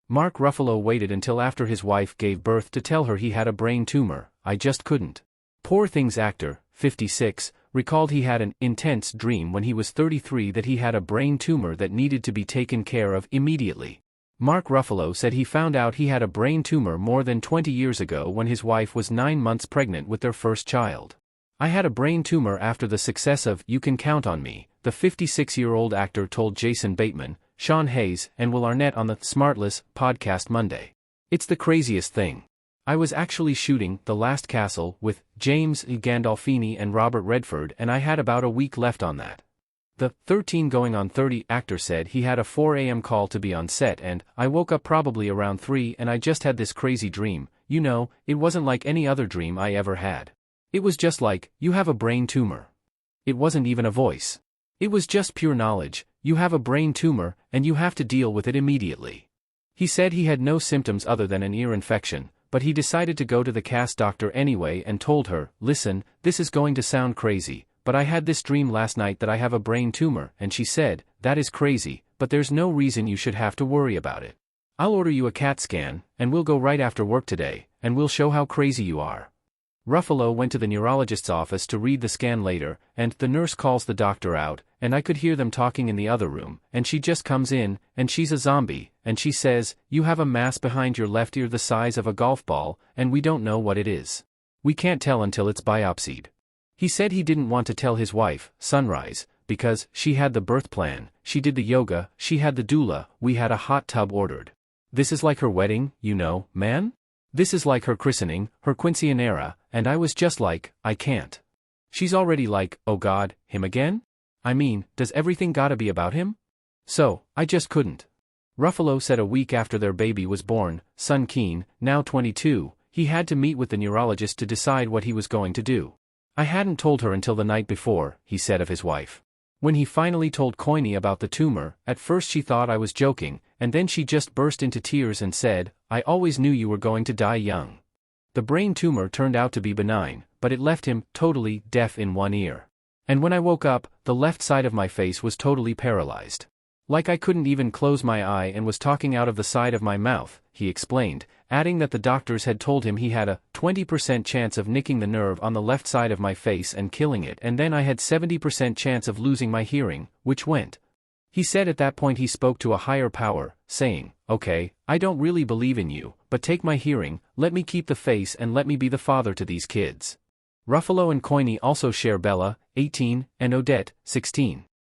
Mark Ruffalo waited until after his wife gave birth to tell her he had a brain tumor. I just couldn't. Poor things actor, 56, recalled he had an intense dream when he was 33 that he had a brain tumor that needed to be taken care of immediately. Mark Ruffalo said he found out he had a brain tumor more than 20 years ago when his wife was 9 months pregnant with their first child. I had a brain tumor after the success of You Can Count on Me, the 56-year-old actor told Jason Bateman, Sean Hayes, and Will Arnett on the Smartless podcast Monday. It's the craziest thing. I was actually shooting The Last Castle with James Gandolfini and Robert Redford, and I had about a week left on that. The 13 going on 30 actor said he had a 4 a.m. call to be on set, and I woke up probably around 3 and I just had this crazy dream. You know, it wasn't like any other dream I ever had. It was just like, you have a brain tumor. It wasn't even a voice. It was just pure knowledge, you have a brain tumor, and you have to deal with it immediately. He said he had no symptoms other than an ear infection, but he decided to go to the cast doctor anyway and told her, listen, this is going to sound crazy, but I had this dream last night that I have a brain tumor, and she said, that is crazy, but there's no reason you should have to worry about it. I'll order you a CAT scan, and we'll go right after work today, and we'll show how crazy you are. Ruffalo went to the neurologist's office to read the scan later, and the nurse calls the doctor out, and I could hear them talking in the other room, and she just comes in, and she's a zombie, and she says, you have a mass behind your left ear the size of a golf ball, and we don't know what it is. We can't tell until it's biopsied. He said he didn't want to tell his wife, Sunrise, because she had the birth plan, she did the yoga, she had the doula, we had a hot tub ordered. This is like her wedding, you know, man? This is like her christening, her quinceañera, and I was just like, I can't. She's already like, oh God, him again? I mean, does everything gotta be about him? So, I just couldn't. Ruffalo said a week after their baby was born, son Keen, now 22, he had to meet with the neurologist to decide what he was going to do. I hadn't told her until the night before, he said of his wife. When he finally told Coyne about the tumor, at first she thought I was joking, and then she just burst into tears and said, I always knew you were going to die young. The brain tumor turned out to be benign, but it left him totally deaf in one ear. And when I woke up, the left side of my face was totally paralyzed. Like I couldn't even close my eye and was talking out of the side of my mouth, he explained, adding that the doctors had told him he had a 20% chance of nicking the nerve on the left side of my face and killing it, and then I had 70% chance of losing my hearing, which went. He said at that point he spoke to a higher power, saying, okay, I don't really believe in you, but take my hearing, let me keep the face and let me be the father to these kids. Ruffalo and Coyne also share Bella, 18, and Odette, 16.